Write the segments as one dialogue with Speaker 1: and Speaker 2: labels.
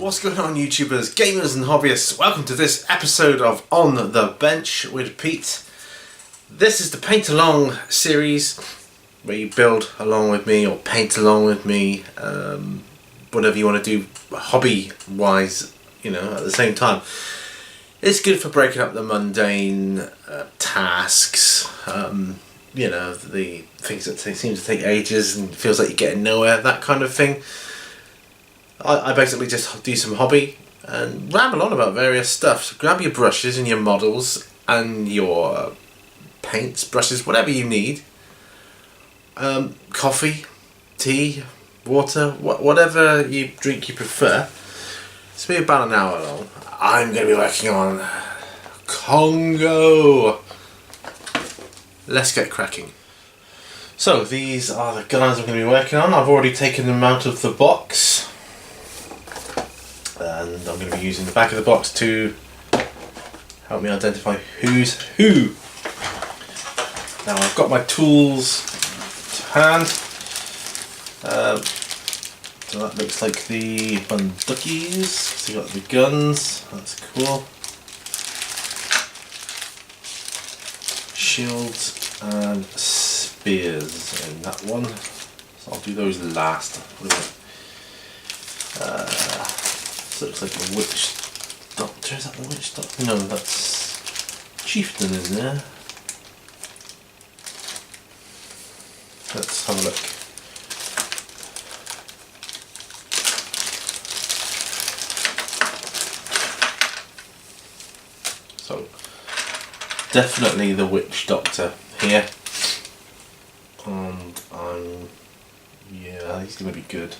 Speaker 1: What's going on, YouTubers, gamers and hobbyists? Welcome to this episode of On the Bench with Pete. This is the paint along series where you build along with me or paint along with me, whatever you want to do hobby wise, you know, at the same time. It's good for breaking up the mundane tasks, you know, the things that seem to take ages and feels like you're getting nowhere, that kind of thing. I basically just do some hobby and ramble on about various stuff. So grab your brushes and your models and your paints, brushes, whatever you need. Coffee, tea, water, whatever you drink you prefer. It's been about an hour long. I'm going to be working on Congo. Let's get cracking. So these are the guns I'm going to be working on. I've already taken them out of the box. And I'm going to be using the back of the box to help me identify who's who. Now I've got my tools to hand. So that looks like the bunduckies. So you've got the guns, that's cool. Shields and spears in that one. So I'll do those last. So it looks like a witch doctor. Is that the witch doctor? No, that's chieftain in there. Let's have a look. So definitely the witch doctor here, and yeah, he's gonna be good.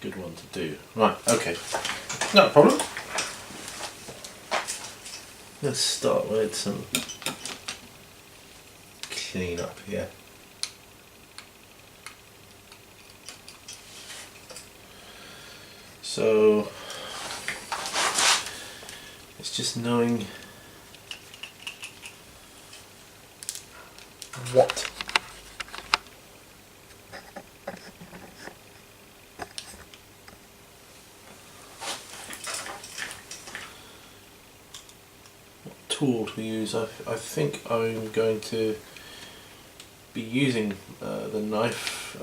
Speaker 1: Good one to do. Right, okay. No problem. Let's start with some clean up here. So it's just knowing what tool to use. I think I'm going to be using the knife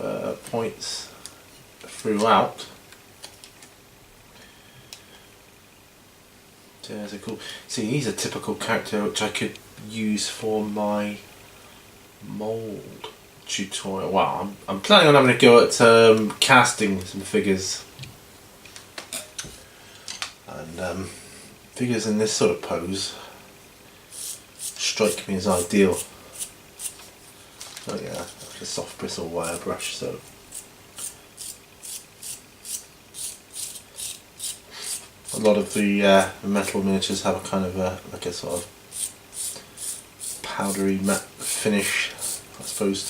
Speaker 1: points throughout. So there's a cool. See, he's a typical character which I could use for my mould tutorial. Wow, I'm planning on having a go at casting some figures, and figures in this sort of pose strike me as ideal. Oh yeah, a soft bristle wire brush. So a lot of the metal miniatures have a kind of like a sort of powdery matte finish. I suppose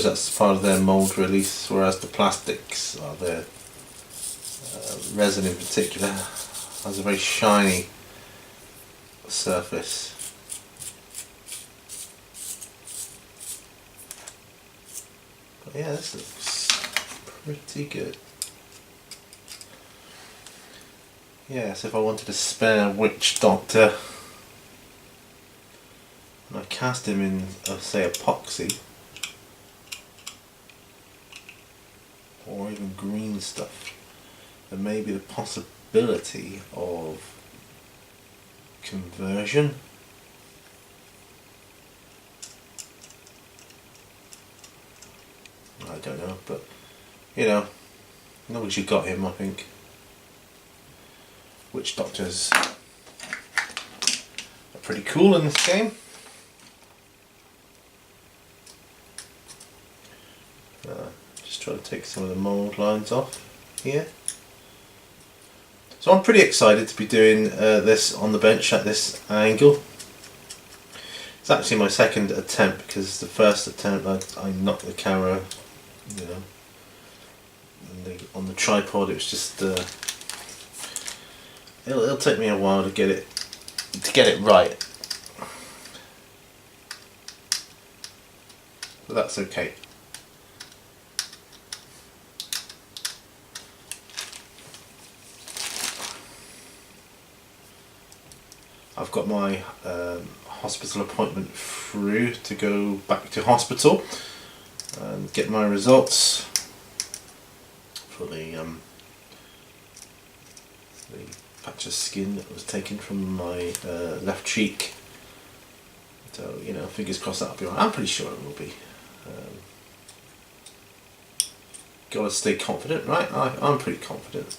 Speaker 1: that's part of their mould release, whereas the plastics, or the resin in particular, has a very shiny surface. But yeah, this looks pretty good. Yes, if I wanted a spare witch doctor and I cast him in, say, epoxy or even green stuff, there may be the possibility of conversion. I don't know, but you know, as long as you got him, I think. Witch doctors are pretty cool in this game. Just try to take some of the mould lines off here. So I'm pretty excited to be doing this on the bench at this angle. It's actually my second attempt, because the first attempt I knocked the camera, you know, on the tripod. It was just it'll take me a while to get it right, but that's okay. I've got my hospital appointment through to go back to hospital and get my results for the patch of skin that was taken from my left cheek. So, you know, fingers crossed that'll be alright. I'm pretty sure it will be. Gotta stay confident, right? I'm pretty confident.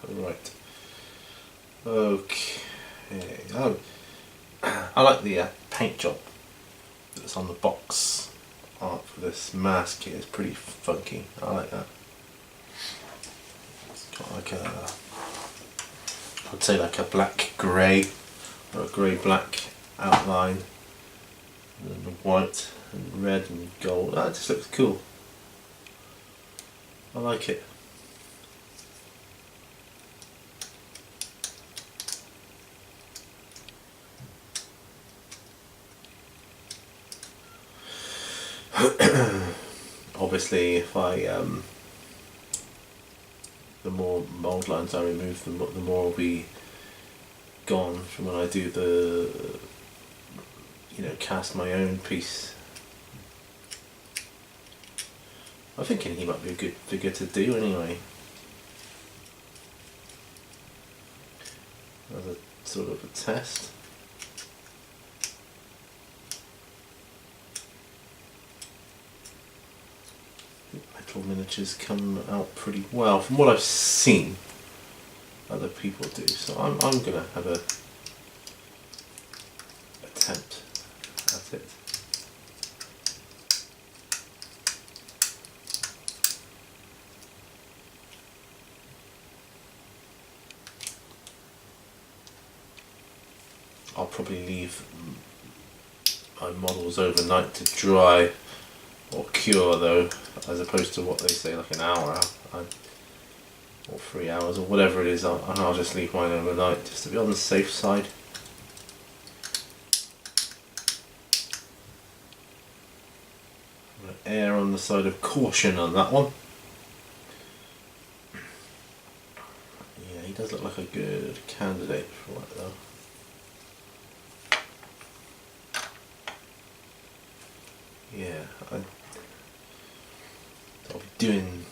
Speaker 1: Right. Okay. Oh, I like the paint job that's on the box art for this mask here. It's pretty funky. I like that. It's got like I'd say like a black grey or a grey black outline, and then the white and red and gold. That just looks cool. I like it. Obviously, if I the more mould lines I remove, the more will be gone from when I do the, you know, cast my own piece. I'm thinking he might be a good figure to do anyway, as a sort of a test. Metal miniatures come out pretty well from what I've seen other people do, so I'm gonna have a attempt at it. I'll probably leave my models overnight to dry or cure though, as opposed to what they say, like an hour or 3 hours or whatever it is. I'll just leave mine overnight just to be on the safe side. I'm going to err on the side of caution on that one. Yeah, he does look like a good candidate for it though. Yeah, I'll be doing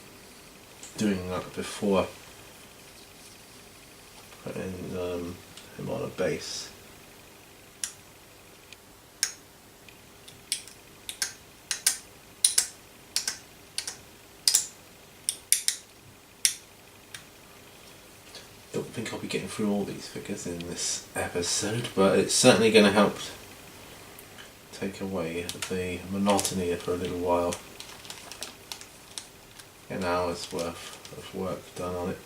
Speaker 1: that before putting him on a base. Don't think I'll be getting through all these figures in this episode, but it's certainly going to help take away the monotony for a little while. An hour's worth of work done on it.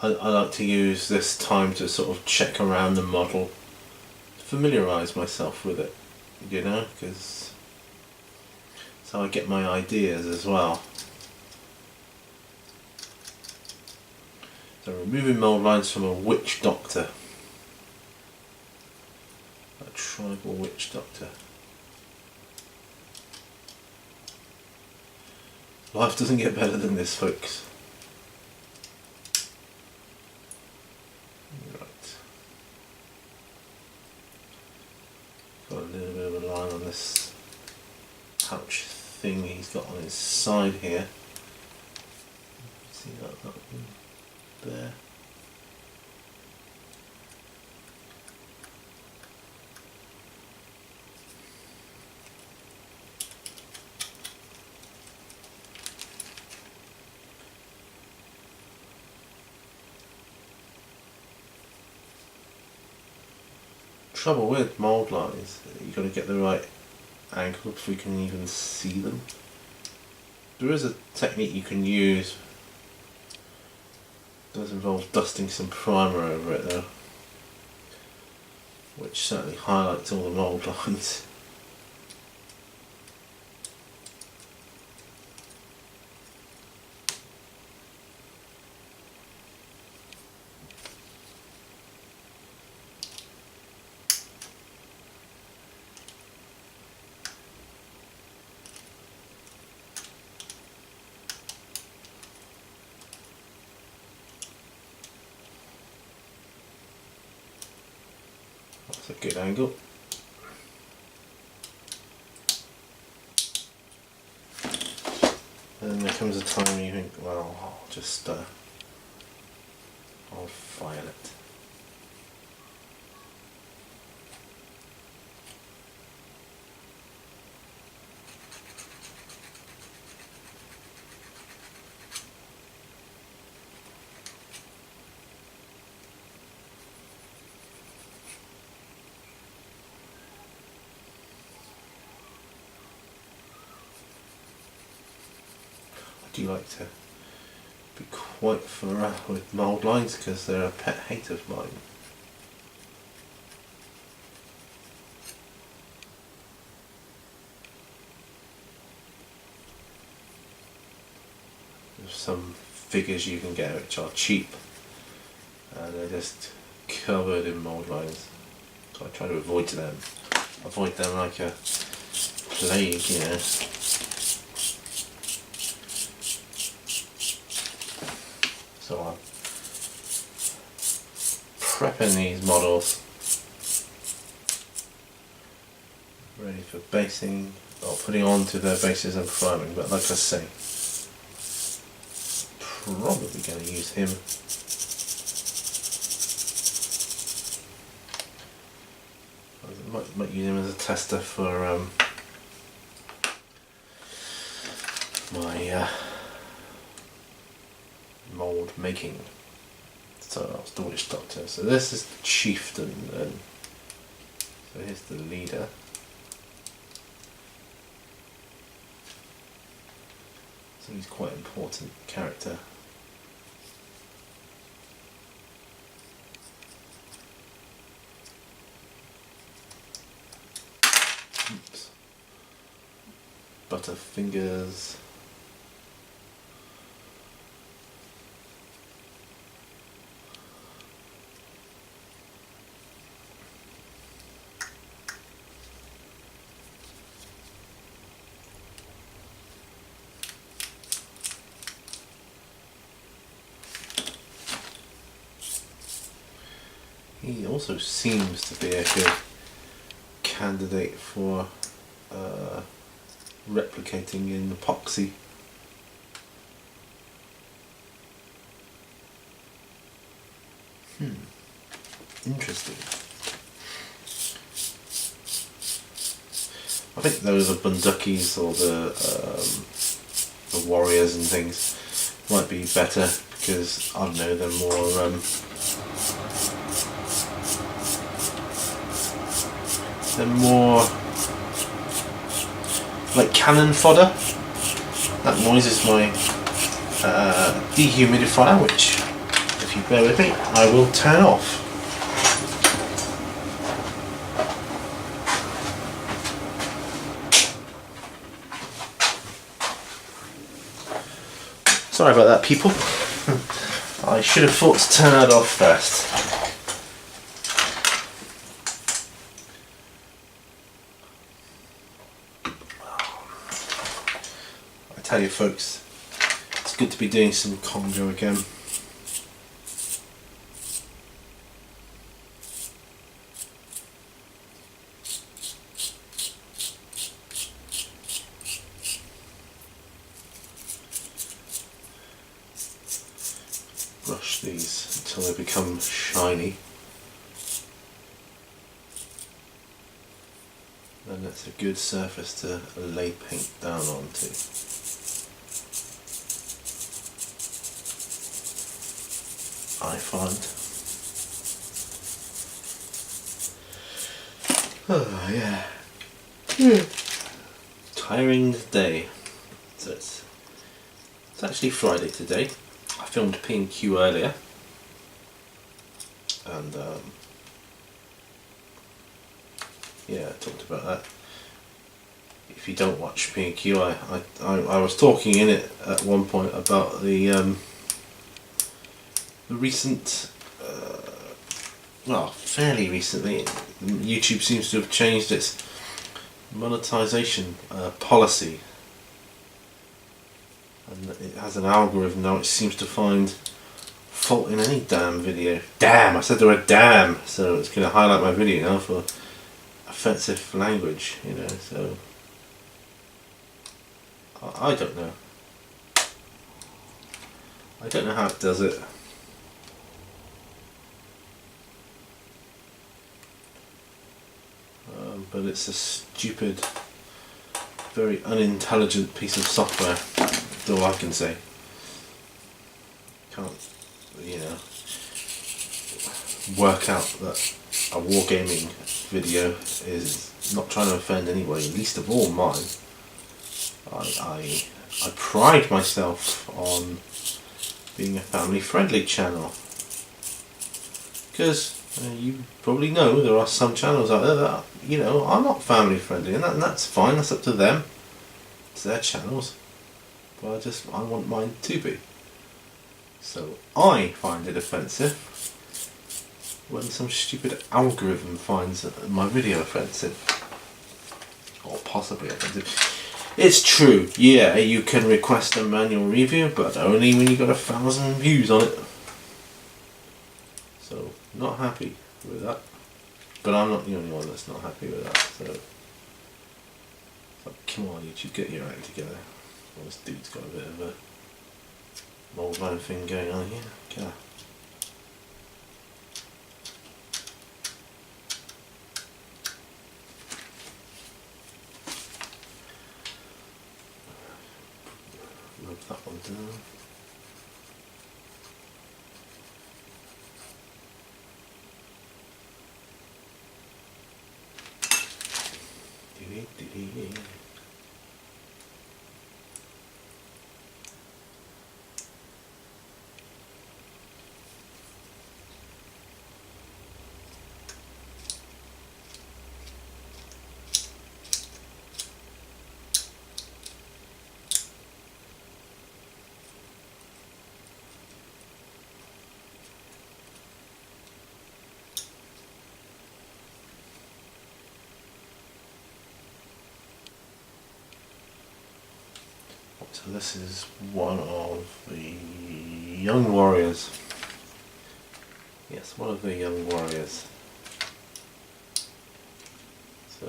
Speaker 1: I like to use this time to sort of check around the model, familiarise myself with it, you know, because that's how I get my ideas as well. So removing mould lines from a witch doctor, a tribal witch doctor. Life doesn't get better than this, folks. Got a little bit of a line on this pouch thing he's got on his side here. See that one there? Trouble with mould lines, you've got to get the right angle before you can even see them. There is a technique you can use. It does involve dusting some primer over it though. which certainly highlights all the mould lines. That's a good angle. And then there comes a time when you think, well, I'll file it. I do like to be quite thorough with mould lines because they're a pet hate of mine. There's some figures you can get which are cheap and they're just covered in mould lines, so I try to avoid them like a plague, you know. So I'm prepping these models ready for basing, or putting onto their bases and priming, but like I say, probably going to use him. I might use him as a tester for my mould making. So that's the witch doctor. So this is the chieftain then. So here's the leader. So he's quite an important character. Oops. Butterfingers. He also seems to be a good candidate for replicating in epoxy. Interesting. I think those are Bundukis or the warriors and things might be better because I don't know, they're more like cannon fodder. That noise is my dehumidifier, which, if you bear with me, I will turn off. Sorry about that, people. I should have thought to turn that off first. I tell you folks, it's good to be doing some Congo again. Brush these until they become shiny. Then that's a good surface to lay paint down onto. I find. Oh yeah. Tiring day. So it's actually Friday today. I filmed P&Q earlier, and Yeah, I talked about that. If you don't watch P&Q, I was talking in it at one point about the recent, well, fairly recently, YouTube seems to have changed its monetization policy, and it has an algorithm now which seems to find fault in any damn video. Damn! I said the word damn, so it's going to highlight my video now for offensive language, you know, so I don't know. I don't know how it does it. But it's a stupid, very unintelligent piece of software. That's all I can say. Can't, you know, work out that a wargaming video is not trying to offend anybody, least of all mine. I pride myself on being a family-friendly channel, because you probably know there are some channels out there that, you know, are not family-friendly, and that's fine. That's up to them. It's their channels. But I want mine to be. So I find it offensive when some stupid algorithm finds my video offensive, or possibly offensive. It's true, yeah, you can request a manual review, but only when you got 1,000 views on it. So, not happy with that. But I'm not the only one that's not happy with that, so... Like, come on YouTube, get your act together. Well, this dude's got a bit of a old man thing going on here. Okay. Rub that one down. So this is one of the young warriors. Yes, one of the young warriors. So,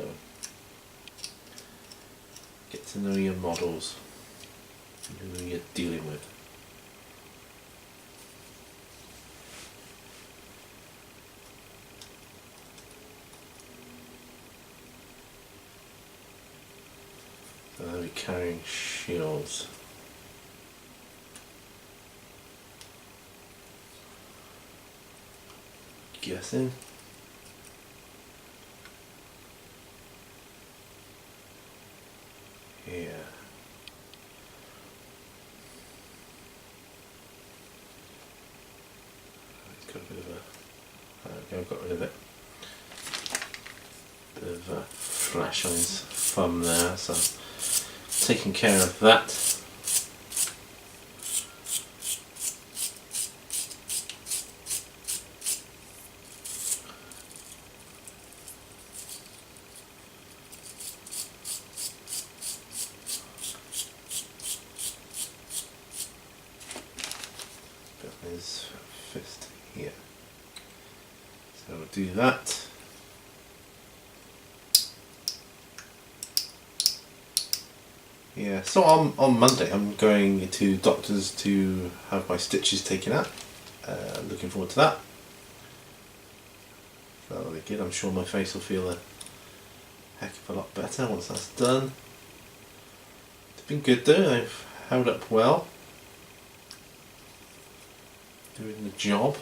Speaker 1: get to know your models, who you're dealing with. So they'll be carrying shields. Guessing. Yeah. It's got a bit of a... I've got rid of it. Bit of a flash on his thumb there, so taking care of that. Got his fist here. So we'll do that. Yeah, so on Monday I'm going to doctors to have my stitches taken out. Looking forward to that. That'll be good. I'm sure my face will feel a heck of a lot better once that's done. It's been good though, they've held up well. Doing the job.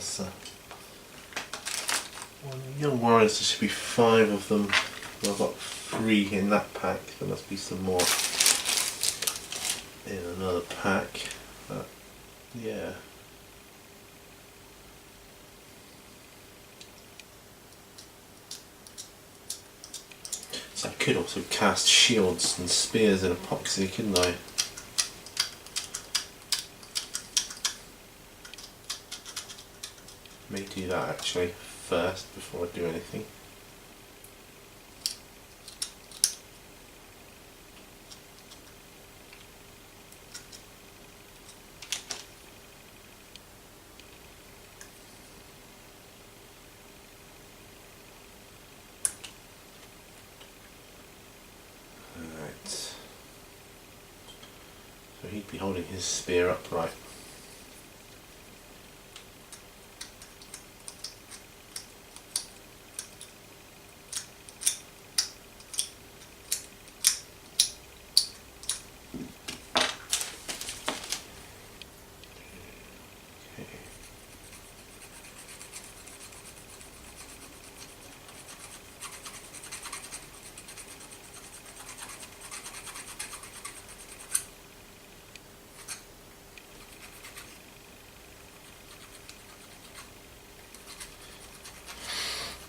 Speaker 1: That's well, young warriors. There should be 5 of them. Well, I've got 3 in that pack. There must be some more in another pack. But yeah. So I could also cast shields and spears in epoxy, couldn't I? May do that actually first before I do anything. Alright. So he'd be holding his spear upright.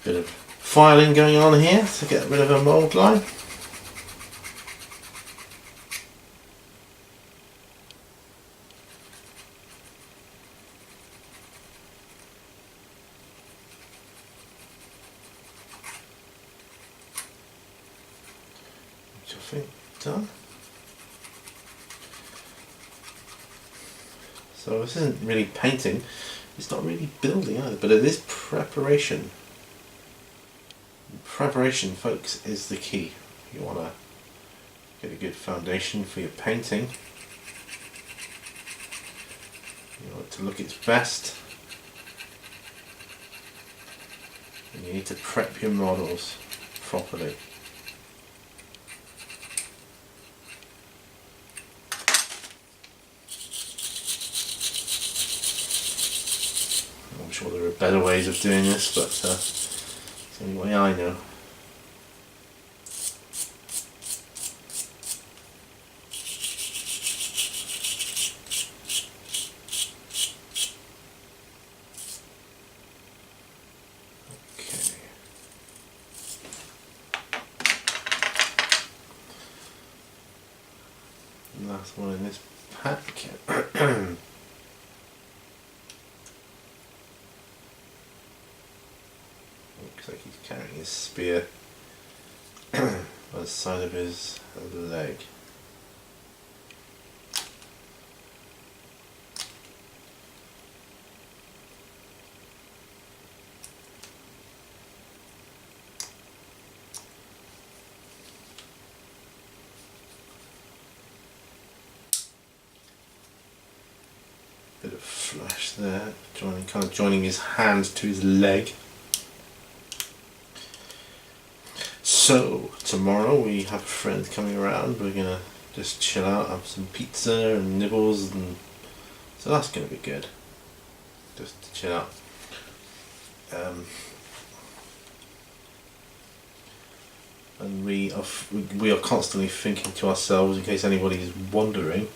Speaker 1: Bit of filing going on here to get rid of a mould line. Which I think done. So this isn't really painting, it's not really building either, but it is preparation. Preparation, folks, is the key. You want to get a good foundation for your painting. You want it to look its best. And you need to prep your models properly. I'm sure there are better ways of doing this, but it's the only way I know. Okay. Last one in this pack. Looks like he's carrying his spear by the side of his leg. Bit of flash there, kind of joining his hand to his leg. So tomorrow we have a friend coming around. We're gonna just chill out, have some pizza and nibbles, and so that's gonna be good. Just to chill out. And we are constantly thinking to ourselves, in case anybody is wondering,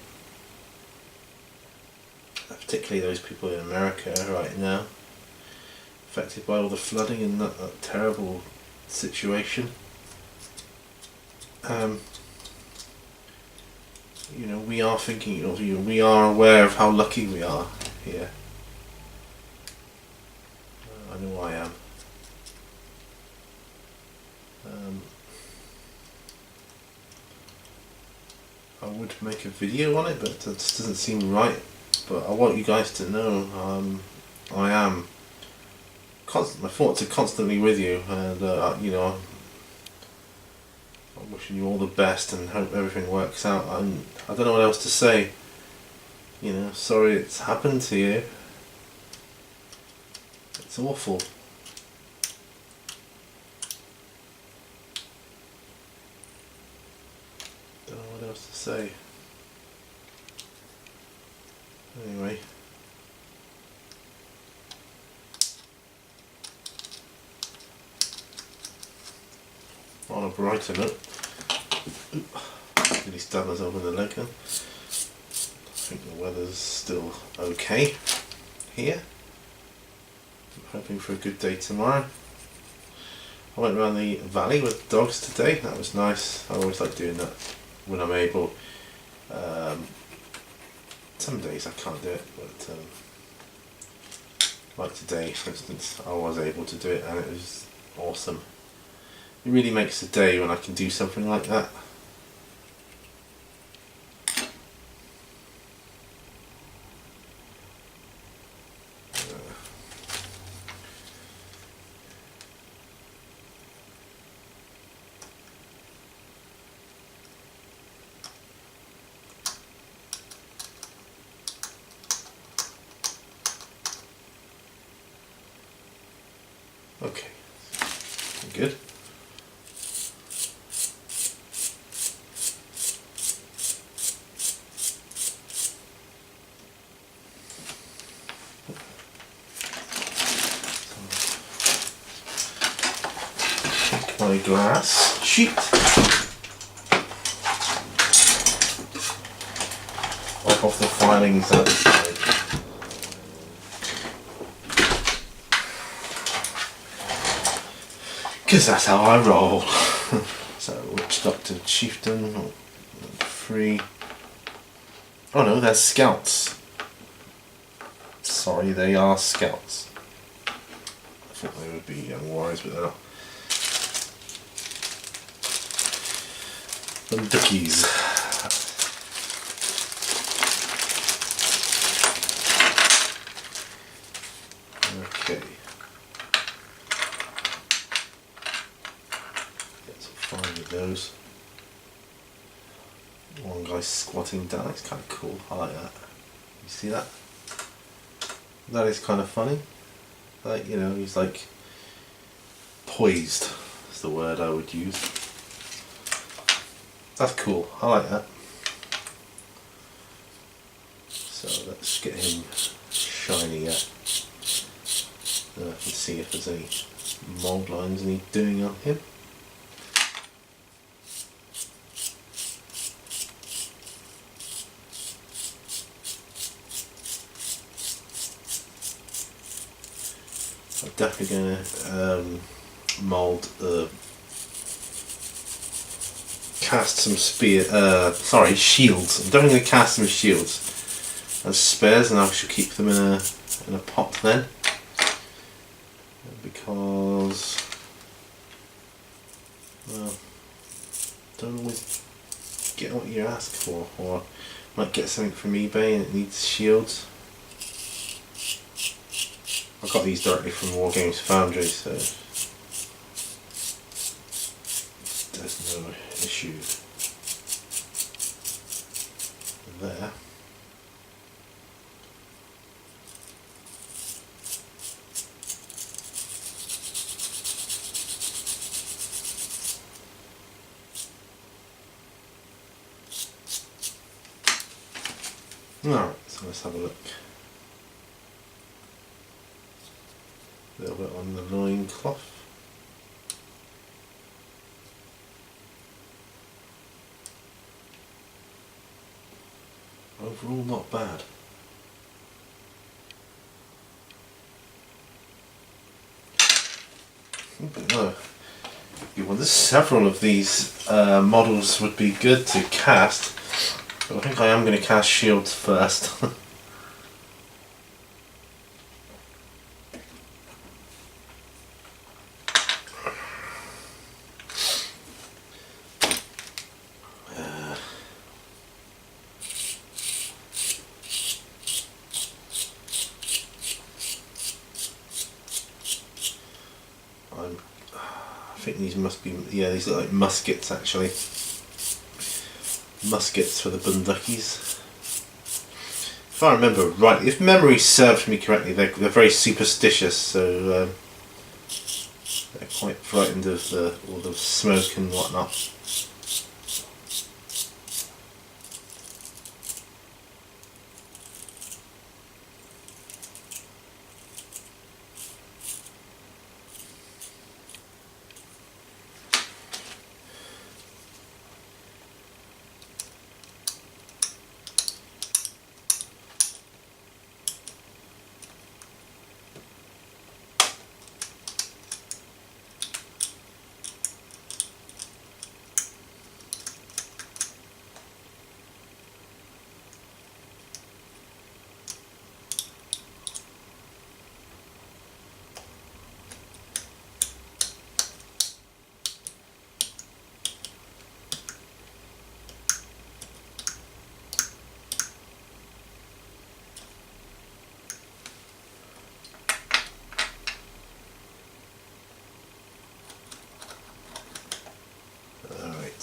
Speaker 1: particularly those people in America right now, affected by all the flooding and that terrible situation. You know, we are thinking of you. We are aware of how lucky we are here. I know I am. I would make a video on it, but it just doesn't seem right. But I want you guys to know I am. My thoughts are constantly with you, and you know, I'm wishing you all the best and hope everything works out. And I don't know what else to say. You know, sorry it's happened to you. It's awful. Don't know what else to say. Anyway. right a note. Nearly stabbed myself in the leg then. I think the weather's still okay here. I'm hoping for a good day tomorrow. I went around the valley with the dogs today. That was nice. I always like doing that when I'm able. Some days I can't do it, but like today, for instance, I was able to do it and it was awesome. It really makes the day when I can do something like that. Okay, good. Check my glass sheet. Wipe off the filings outside. Because that's how I roll. So, Witch Doctor Chieftain, 3. Oh no, they're scouts. Sorry, they are scouts. I thought they would be young warriors, but they're not. Bundukies. Okay. Find those. One guy squatting down, it's kind of cool, I like that. You see that? That is kind of funny. Like, you know, he's like poised, is the word I would use. That's cool, I like that. So let's get him shiny up. Then I can see if there's any mould lines need doing on him. I'm definitely going to mould cast some shields. I'm definitely going to cast some shields as spares, and I shall keep them in a pot then, because well, don't always get what you ask for, or might get something from eBay and it needs shields. I got these directly from Wargames Foundry, so there's no issue there. Alright, so let's have a look. A little bit on the loincloth. Overall not bad. But no, well, there's several of these models would be good to cast, but I think I am going to cast shields first. I think these must be, yeah, these look like muskets actually. Muskets for the Bundukies. If I remember right, if memory serves me correctly, they're very superstitious, so they're quite frightened of all the smoke and whatnot.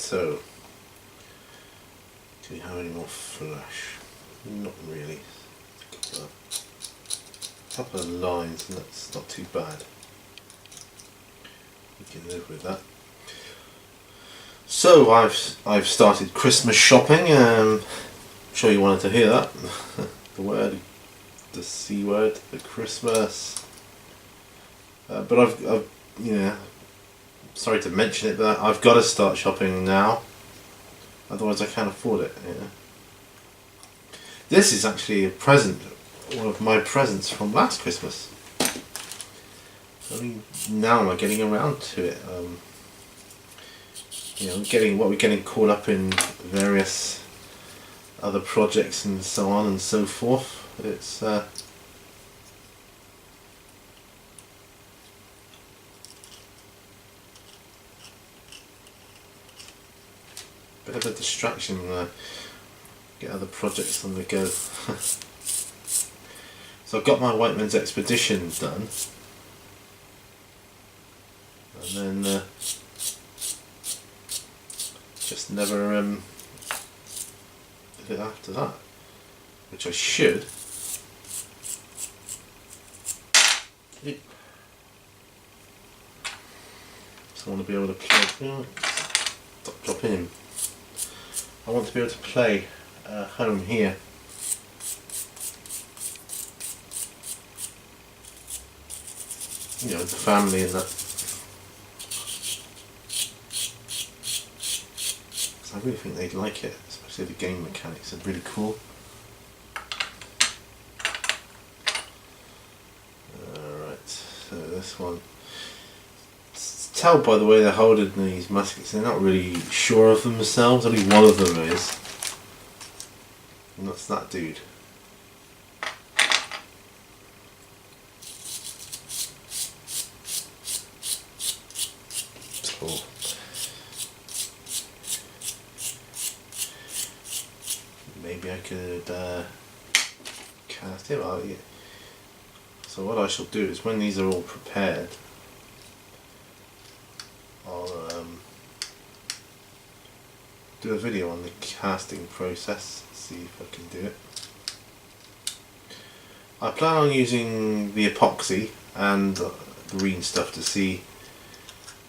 Speaker 1: so do we have any more flash? Not really. A couple of lines, and that's not too bad. We can live with that. So I've started Christmas shopping. I'm sure you wanted to hear that. the C word, the Christmas. But I've sorry to mention it, but I've got to start shopping now. Otherwise I can't afford it. This is actually a present, one of my presents from last Christmas. Only now am I getting around to it. We're getting caught up in various other projects and so on and so forth. It's bit of a distraction when I get other projects on the go. So I've got my White Man's Expedition done, and then just never did it after that, which I should. So I want to be able to play. Stop dropping him. I want to be able to play home here. With the family and that. So I really think they'd like it, especially the game mechanics are really cool. Alright, so this one. Tell by the way they're holding these muskets, they're not really sure of themselves. Only one of them is, and that's that dude. So, maybe I could cast him out. So what I shall do is, when these are all prepared, I'll do a video on the casting process, see if I can do it. I plan on using the epoxy and green stuff to see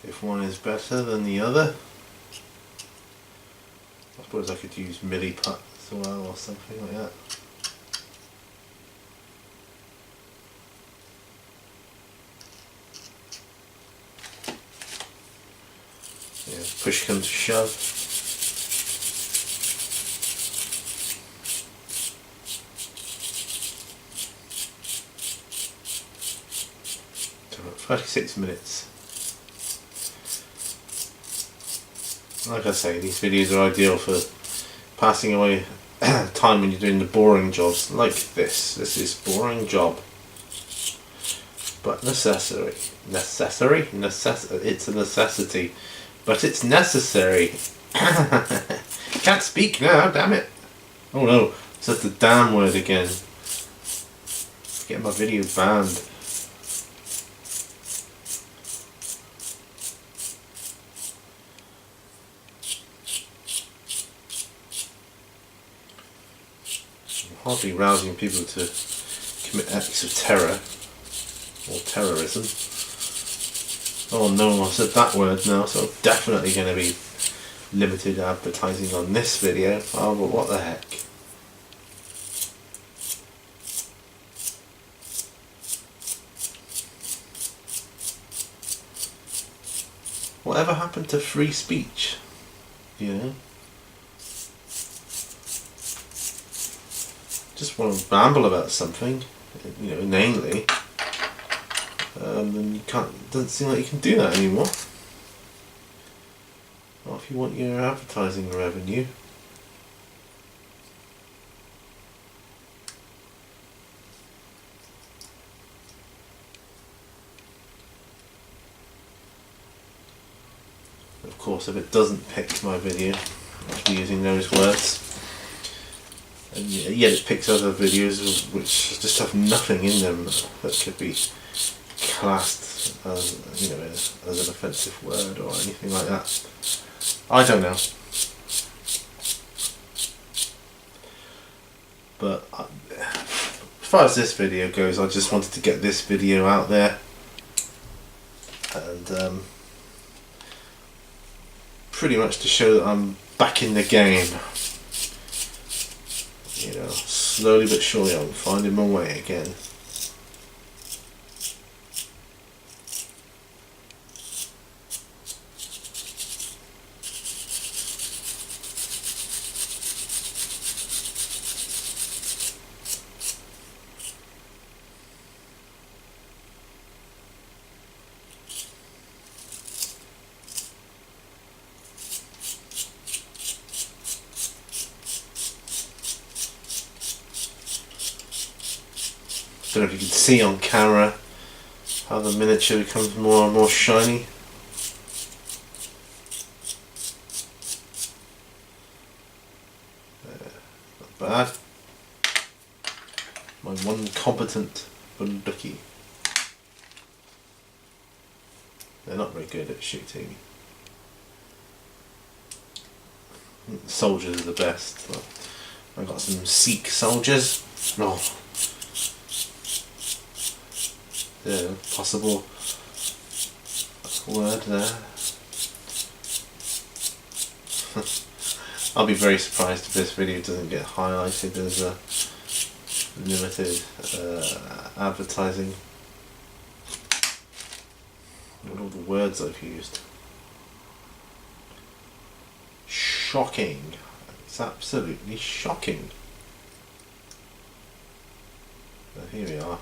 Speaker 1: if one is better than the other. I suppose I could use milliput as well or something like that. Yeah, push comes to shove. So about 36 minutes. Like I say, these videos are ideal for passing away time when you're doing the boring jobs like this. This is boring job, but necessary. It's a necessity, but it's necessary. Can't speak now, damn it. Oh no, said the damn word again. Getting my video banned. I'm hardly rousing people to commit acts of terror or terrorism. Oh no, I've said that word now, so I'm definitely going to be limited advertising on this video. Oh, but what the heck. Whatever happened to free speech? You know? Just want to ramble about something, inanely. And you can't. Doesn't seem like you can do that anymore. Well, if you want your advertising revenue. Of course, if it doesn't pick my video, I'll be using those words. And yet it picks other videos which just have nothing in them that could be classed as, as an offensive word or anything like that. I don't know. But as far as this video goes, I just wanted to get this video out there and pretty much to show that I'm back in the game. You know, slowly but surely I'm finding my way again. I don't know if you can see on camera how the miniature becomes more and more shiny. Not bad. My one competent bunduki. They're not very good at shooting. Soldiers are the best. Well, I've got some Sikh soldiers. Oh. Yeah, possible word there. I'll be very surprised if this video doesn't get highlighted as a limited advertising. Look at all the words I've used. Shocking. It's absolutely shocking. So here we are.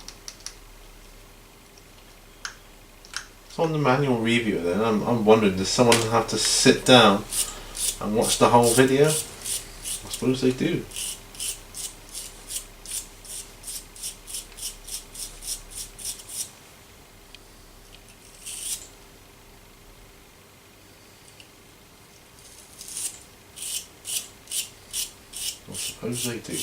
Speaker 1: So on the manual review then, I'm wondering, does someone have to sit down and watch the whole video? I suppose they do. I suppose they do.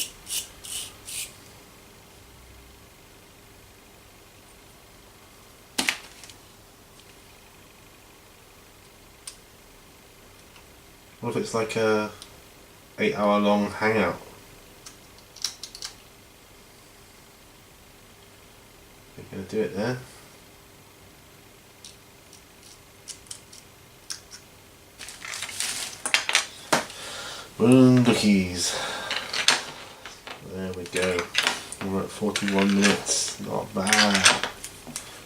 Speaker 1: What if it's like a 8-hour long hangout? You're going to do it there? Bundukies. There we go. We're at 41 minutes. Not bad.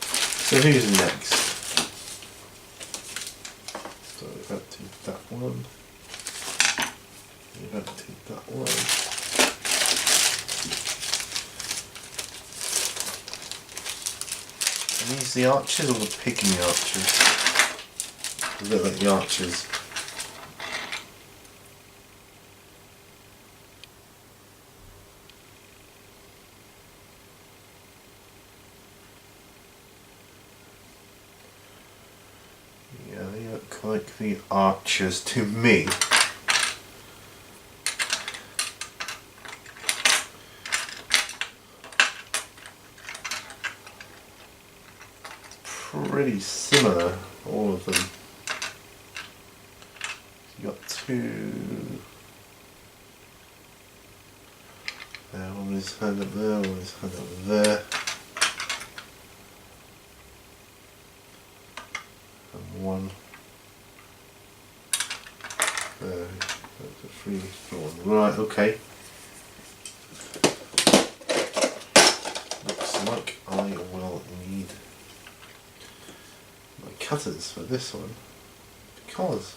Speaker 1: So who's next? So we've got to that one. We've got to that one. Are these the archers or the pygmy archers? They look like the archers. Yeah, they look like the archers to me. Pretty similar, all of them. You got two. There, one with his hand up there, one with his hand up there. And one there. That's a free one. Right, okay. Looks like I will need cutters for this one because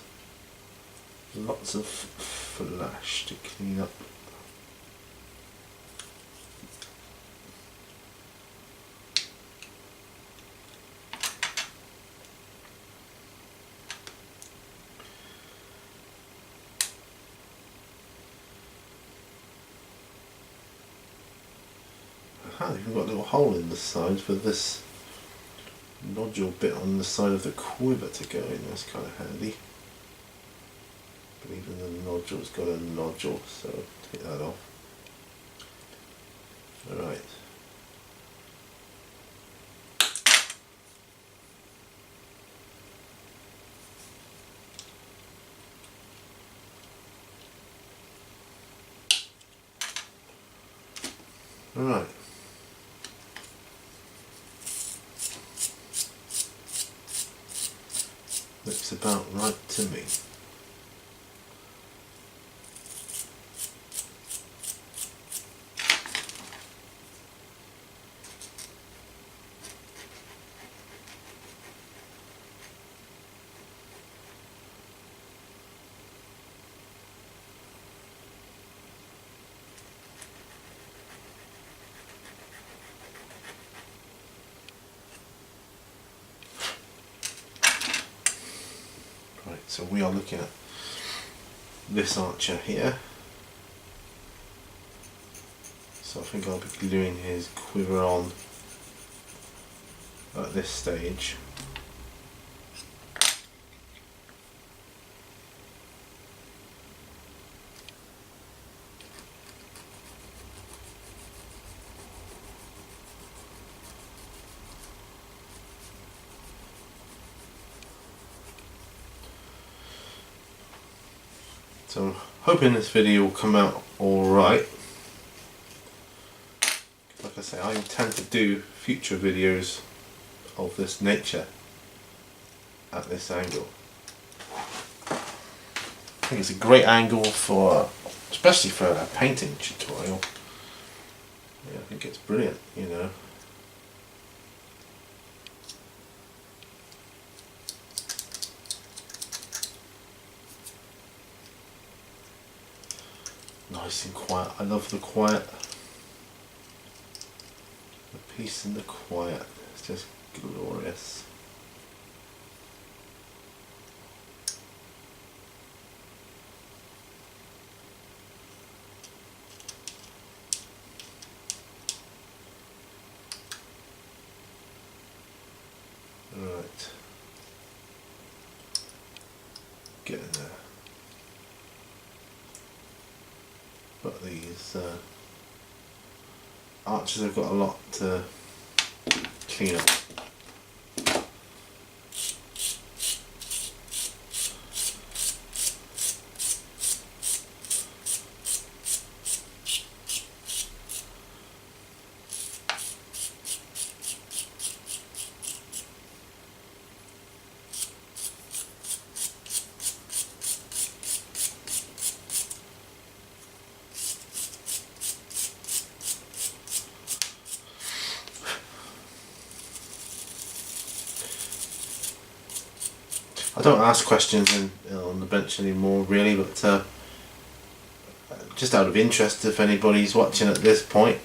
Speaker 1: lots of flash to clean up. Aha, you've got a little hole in the side for this nodule bit on the side of the quiver to go in. That's kind of handy. But even the nodule's got a nodule, so take that off. Alright. Right. Looks about right to me. Right, so we are looking at this archer here. So I think I'll be gluing his quiver on at this stage. So I'm hoping this video will come out alright. Like I say, I intend to do future videos of this nature at this angle. I think it's a great angle for, especially for a painting tutorial. Yeah, I think it's brilliant, you know. Nice and quiet. I love the quiet. The peace and the quiet. It's just glorious. Right. Get in there. But these arches have got a lot to clean up. I don't ask questions on the bench anymore really, but just out of interest, if anybody's watching at this point,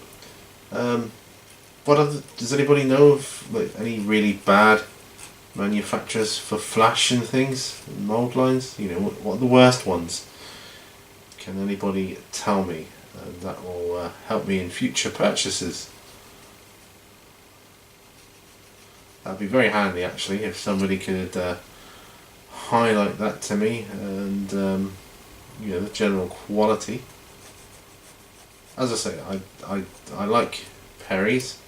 Speaker 1: does anybody know of like, any really bad manufacturers for flash and things, and mould lines? You know, what are the worst ones? Can anybody tell me? And that will help me in future purchases. That'd be very handy actually if somebody could highlight that to me, and you know, the general quality. As I say, I like Perry's.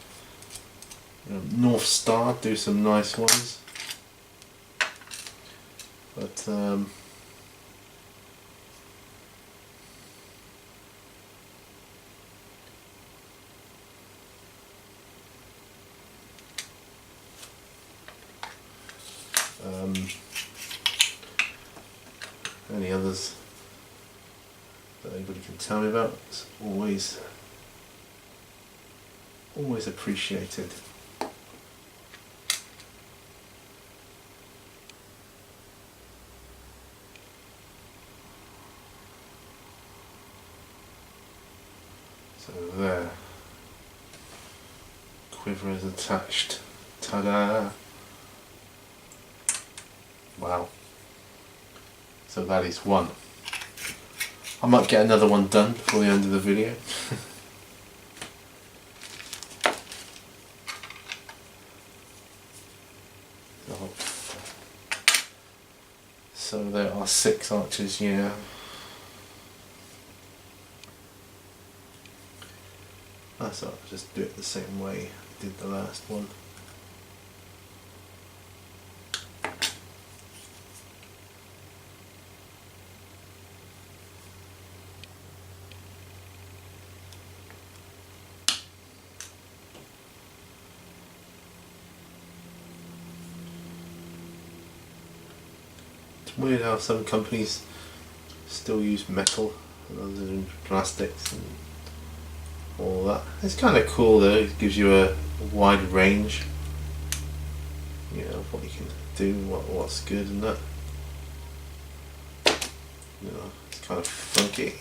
Speaker 1: You know, North Star do some nice ones, but any others that anybody can tell me about, it's always appreciated. So there, quiver is attached. Ta-da! Wow. So that is one. I might get another one done before the end of the video. So there are 6 arches, yeah. I thought I'd just do it the same way I did the last one. weird how some companies still use metal rather than plastics and all that. It's kind of cool though. It gives you a wide range, you know, of what you can do, what's good and that. You know, it's kind of funky.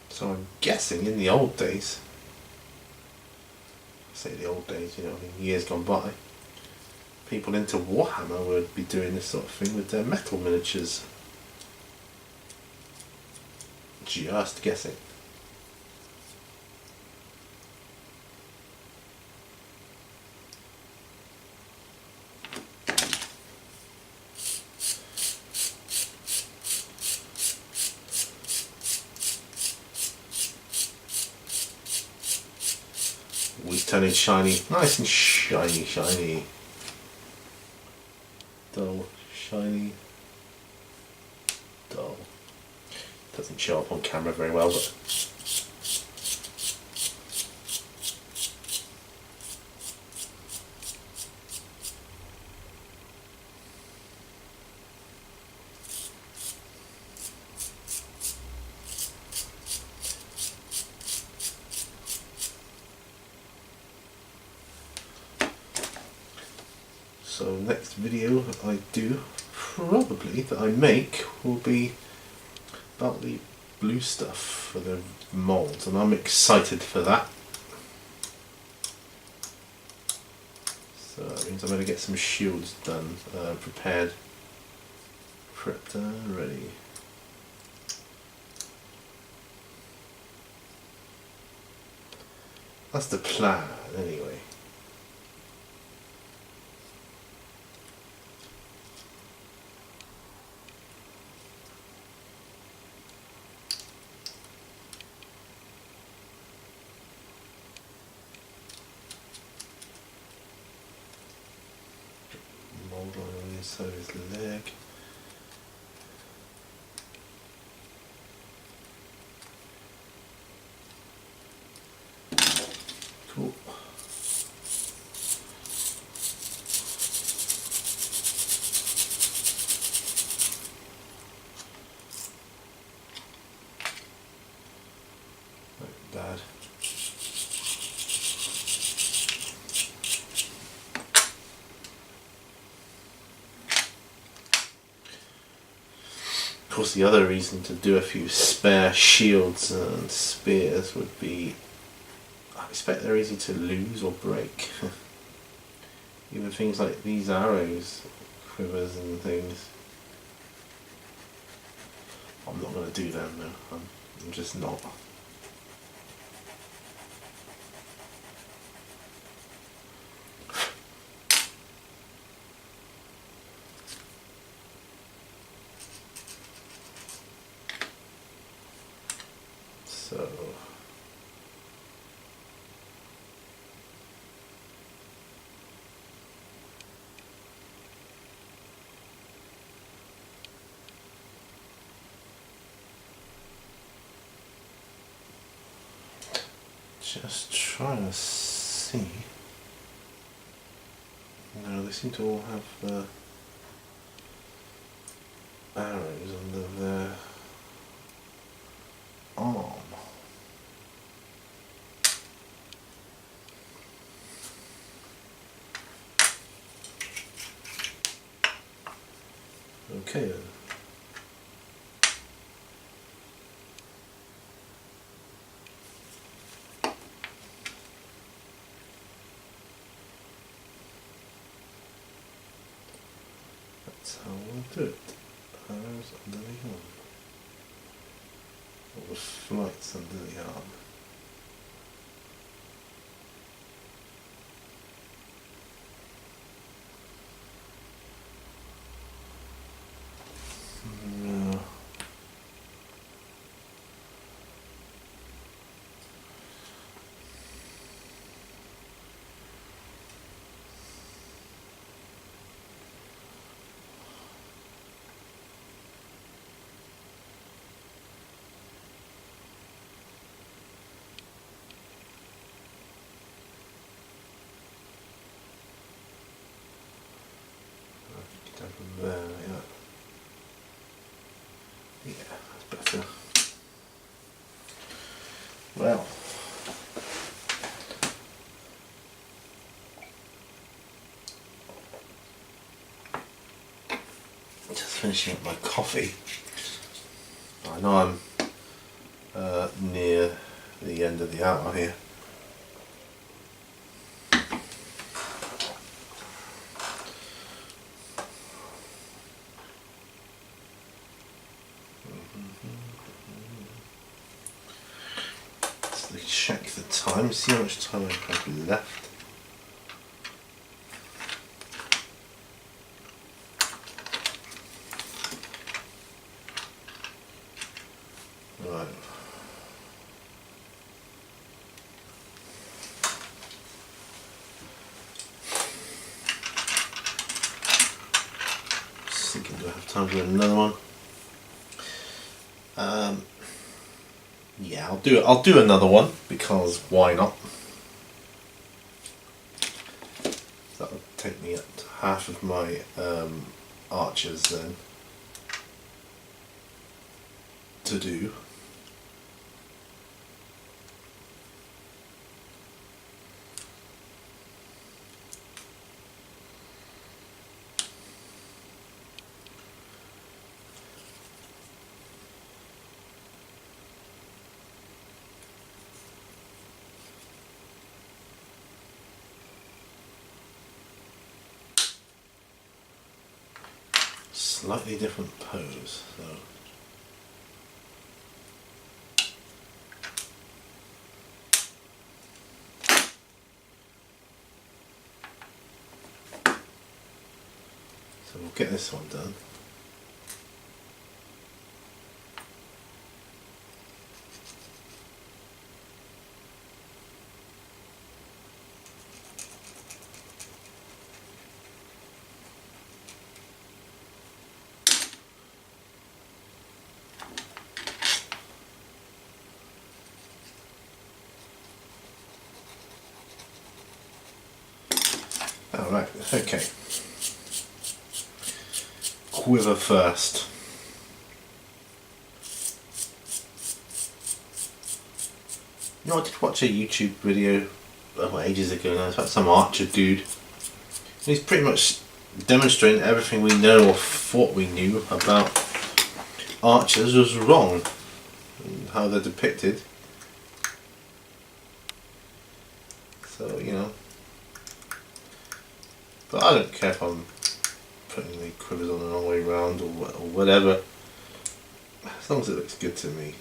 Speaker 1: So I'm guessing in the old days, I say the old days, you know, in years gone by, people into Warhammer would be doing this sort of thing with their metal miniatures. Just guessing. Always turning shiny, nice and shiny. Dull, shiny, dull. Doesn't show up on camera very well, but so next video I do, probably that I make, will be about the blue stuff for the molds, and I'm excited for that. So that means I'm going to get some shields done, prepared, prepped, ready. That's the plan anyway. Mold on the inside of his leg. Cool. Not bad. Of course, the other reason to do a few spare shields and spears would be, I expect they're easy to lose or break. Even things like these arrows, quivers and things. I'm not going to do them though, I'm just not. So just trying to see. No, they seem to all have arrows under their arm. Okay then. That's how we'll do it. Arrows under the arm. Or the flights under the arm. No. Well, just finishing up my coffee. I know I'm near the end of the hour here. So check the time, see how much time I have left. Right. Just thinking, do I have time for another one? Yeah, I'll do another one, because why not? That'll take me up to half of my archers then to do. Slightly different pose, so. So we'll get this one done. Alright, okay. Quiver first. You know, I did watch a YouTube video ages ago now, it's about some archer dude. He's pretty much demonstrating everything we know or thought we knew about archers was wrong. And how they're depicted. So, you know. But I don't care if I'm putting the quivers on the wrong way round or whatever. As long as it looks good to me.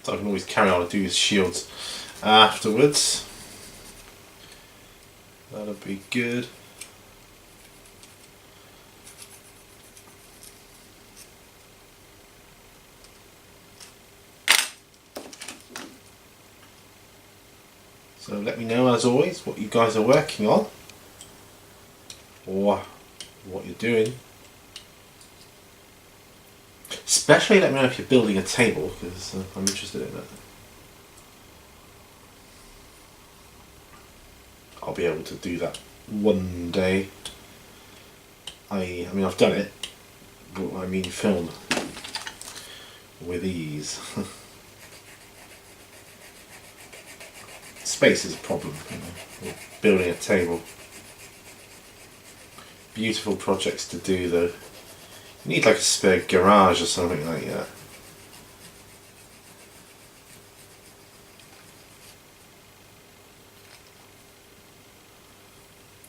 Speaker 1: So I can always carry on and do his shields afterwards. That'll be good. So let me know, as always, what you guys are working on or what you're doing. Especially let me know if you're building a table, because I'm interested in that. I'll be able to do that one day. I mean, I've done it, but I mean film with ease. Space is a problem, you know, building a table. Beautiful projects to do though. You need like a spare garage or something like that.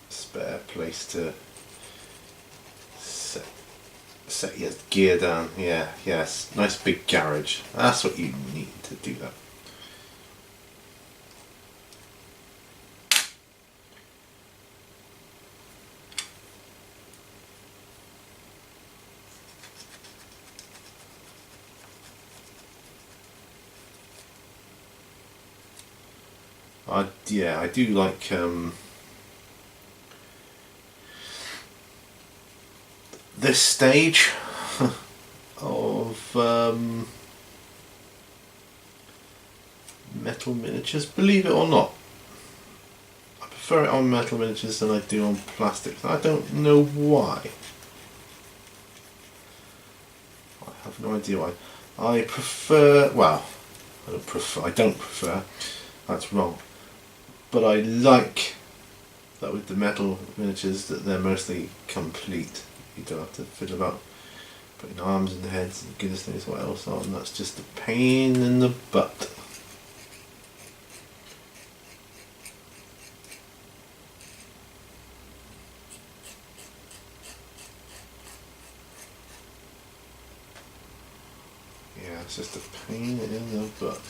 Speaker 1: Spare place to set your gear down. Yeah, yes, nice big garage. That's what you need to do that. Yeah, I do like this stage of metal miniatures, believe it or not. I prefer it on metal miniatures than I do on plastic. I don't know why. I have no idea why. I prefer, well, I don't prefer, that's wrong. But I like that with the metal miniatures that they're mostly complete. You don't have to fiddle about putting arms and heads and goodness knows what else on. That's just a pain in the butt. Yeah, it's just a pain in the butt.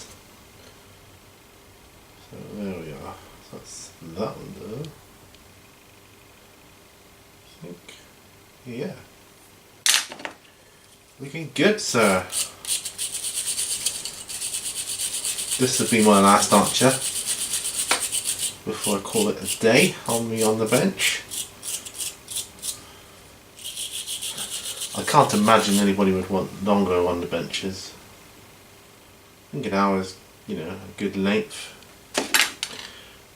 Speaker 1: So there we are. So that's that one done. I think, yeah. Looking good, sir. This will be my last archer before I call it a day on the bench. I can't imagine anybody would want longer on the benches. I think an hour is, you know, a good length.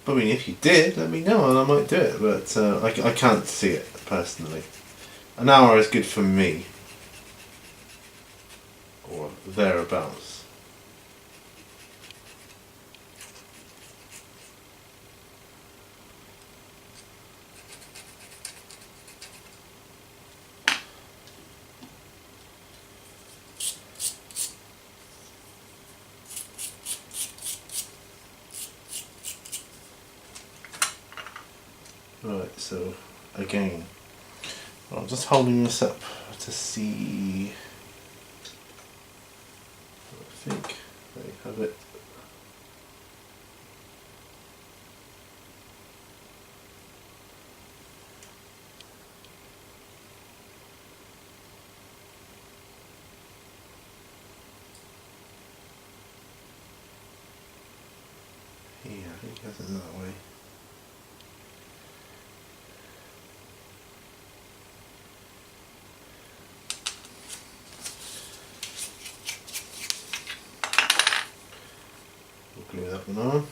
Speaker 1: But I mean, if you did, let me know and I might do it. But I can't see it personally. An hour is good for me. Or thereabouts. Right, so again, I'm just holding this up to see. I think they have it. Yeah, I think it has it that way. Glue that one on.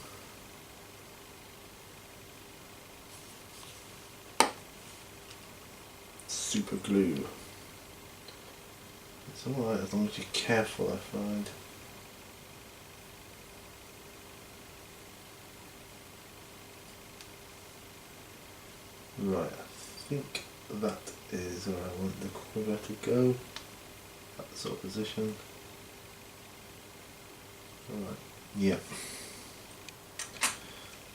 Speaker 1: Super glue. It's alright as long as you're careful, I find. Right, I think that is where I want the quiver to go. That sort of position. Alright. Yeah,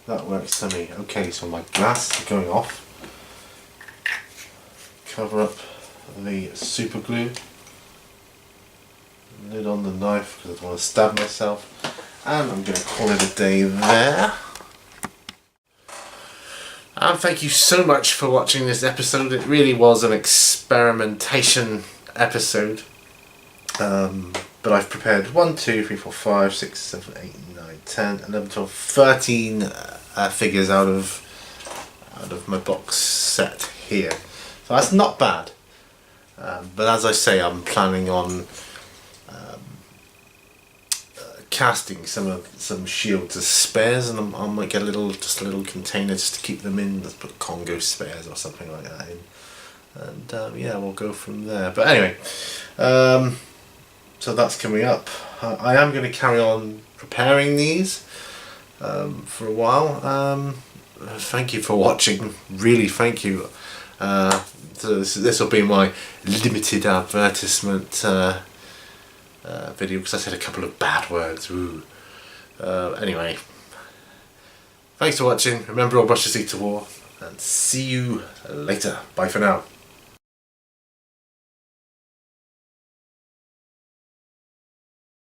Speaker 1: that works for me. Okay, so my glass is going off. Cover up the super glue. Lid on the knife because I don't want to stab myself. And I'm going to call it a day there. And thank you so much for watching this episode. It really was an experimentation episode. But I've prepared 1, 2, 3, 4, 5, 6, 7, 8, 9, 10, 11, 12, 13 figures out of my box set here. So that's not bad. But as I say, I'm planning on casting some shields as spares, and I might get just a little container just to keep them in. Let's put Congo spares or something like that in, and yeah, we'll go from there. But anyway. So that's coming up. I am going to carry on preparing these for a while. Thank you for watching, really thank you. So this will be my limited advertisement video because I said a couple of bad words. Anyway, thanks for watching. Remember, all brushes lead to war, and see you later. Bye for now.